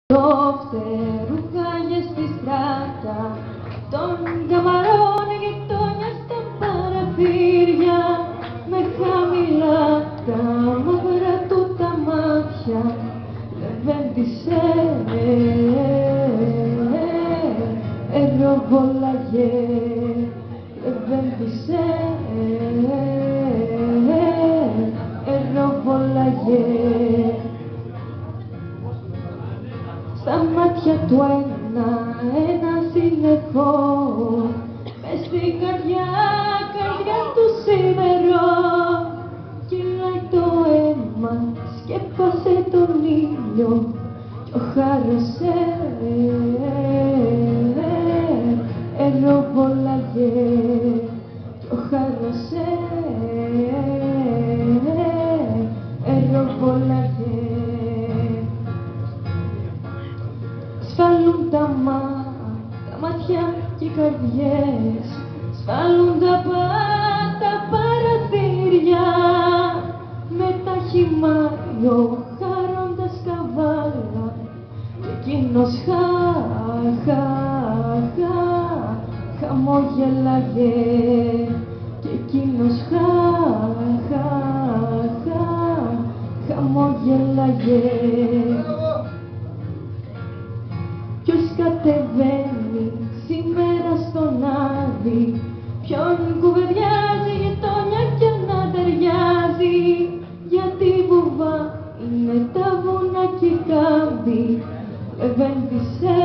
Το φτερουγάνια στη στράτα των καμαρών γειτόνια στα παραθύρια με χαμηλά τα μαύρα του τα μάτια λεβέντισε, εροβολάγε, λεβέντισε, εροβολάγε. Στα μάτια του ένα συννεφό, μες στην καρδιά του σήμερα. Κυλάει το αίμα, σκέπασε τον ήλιο κι ο χάρασε, εροβολάγε κι ο χάρασε, εροβολάγε. Σφάλουν τα μάτια και οι καρδιές, σφάλουν τα παραθύρια με τα χυμάριο χάροντας καβάλα κι εκείνος χαμόγελαγε κι εκείνος χαμόγελαγε. Ποιος κατεβαίνει σήμερα στον Άδη, ποιον κουβεντιάζει γειτόνια κι να ταιριάζει, γιατί βουβά είναι τα βουνά και οι κάμποι, λεβέντισε,